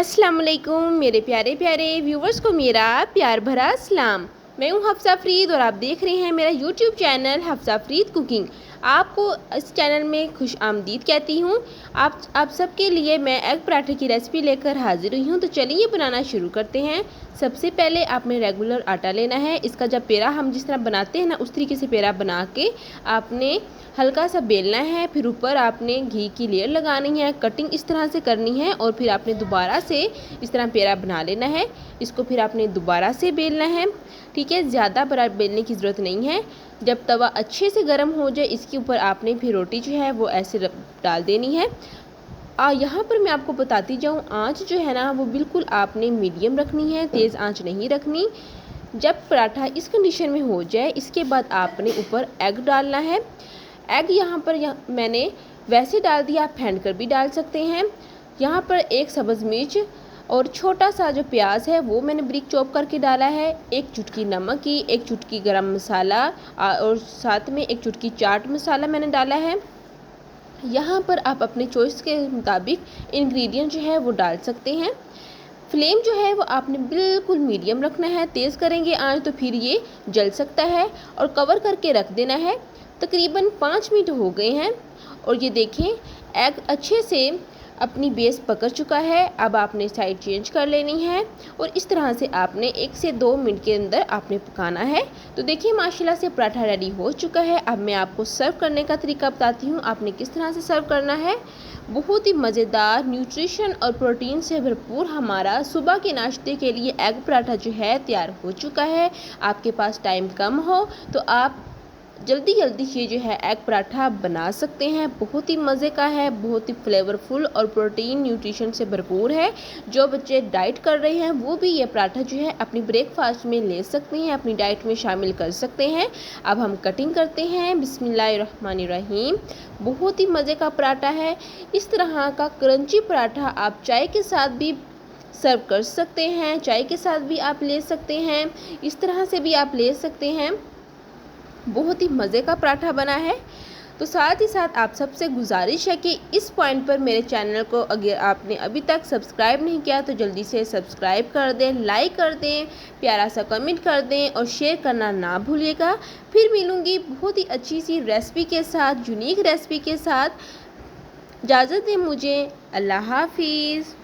अस्सलाम वालेकुम मेरे प्यारे प्यारे व्यूवर्स को मेरा प्यार भरा सलाम। मैं हूँ हफ्सा फरीद और आप देख रहे हैं मेरा YouTube channel Hafsa Farid cooking. आपको इस चैनल में खुश आमदीद कहती हूँ। आप सबके लिए मैं एग पराठे की रेसिपी लेकर हाजिर हुई हूँ। तो चलिए बनाना शुरू करते हैं। सबसे पहले आपने रेगुलर आटा लेना है। इसका जब पेड़ा हम जिस तरह बनाते हैं ना, उस तरीके से पेड़ा बना के आपने हल्का सा बेलना है। फिर ऊपर आपने घी की लेयर लगानी है, कटिंग इस तरह से करनी है और फिर आपने दोबारा से इस तरह पेड़ा बना लेना है। इसको फिर आपने दोबारा से बेलना है, ठीक है। ज़्यादा बड़ा बेलने की ज़रूरत नहीं है। जब तवा अच्छे से गर्म हो जाए, इसके ऊपर आपने फिर रोटी जो है वो ऐसे डाल देनी है। यहाँ पर मैं आपको बताती जाऊँ, आँच जो है ना वो बिल्कुल आपने मीडियम रखनी है, तेज़ आँच नहीं रखनी। जब पराठा इस कंडीशन में हो जाए, इसके बाद आपने ऊपर एग डालना है। एग यहाँ पर मैंने वैसे डाल दिया, आप फेंट कर भी डाल सकते हैं। यहाँ पर एक सब्ज़ मिर्च और छोटा सा जो प्याज है वो मैंने ब्रिक चॉप करके डाला है। एक चुटकी नमक की, एक चुटकी गरम मसाला और साथ में एक चुटकी चाट मसाला मैंने डाला है। यहाँ पर आप अपने चॉइस के मुताबिक इंग्रेडिएंट जो है वो डाल सकते हैं। फ्लेम जो है वो आपने बिल्कुल मीडियम रखना है। तेज़ करेंगे आँच तो फिर ये जल सकता है। और कवर करके रख देना है। तकरीबन 5 मिनट हो गए हैं और ये देखें एग अच्छे से अपनी बेस पकड़ चुका है। अब आपने साइड चेंज कर लेनी है और इस तरह से आपने 1 से 2 मिनट के अंदर आपने पकाना है। तो देखिए माशाल्लाह से पराठा रेडी हो चुका है। अब मैं आपको सर्व करने का तरीका बताती हूँ, आपने किस तरह से सर्व करना है। बहुत ही मज़ेदार, न्यूट्रिशन और प्रोटीन से भरपूर हमारा सुबह के नाश्ते के लिए एग पराठा जो है तैयार हो चुका है। आपके पास टाइम कम हो तो आप जल्दी जल्दी ये जो है एग पराठा बना सकते हैं। बहुत ही मज़े का है, बहुत ही फ्लेवरफुल और प्रोटीन न्यूट्रिशन से भरपूर है। जो बच्चे डाइट कर रहे हैं वो भी ये पराठा जो है अपनी ब्रेकफास्ट में ले सकते हैं, अपनी डाइट में शामिल कर सकते हैं। अब हम कटिंग करते हैं। बिस्मिल्लाहिर्रहमानिर्रहीम। बहुत ही मज़े का पराठा है। इस तरह का क्रंची पराठा आप चाय के साथ भी सर्व कर सकते हैं, चाय के साथ भी आप ले सकते हैं, इस तरह से भी आप ले सकते हैं। बहुत ही मज़े का पराठा बना है। तो साथ ही साथ आप सबसे गुजारिश है कि इस पॉइंट पर मेरे चैनल को अगर आपने अभी तक सब्सक्राइब नहीं किया तो जल्दी से सब्सक्राइब कर दें, लाइक कर दें, प्यारा सा कमेंट कर दें और शेयर करना ना भूलिएगा। फिर मिलूँगी बहुत ही अच्छी सी रेसिपी के साथ, यूनिक रेसिपी के साथ। इजाज़त दें मुझे। अल्लाह हाफिज़।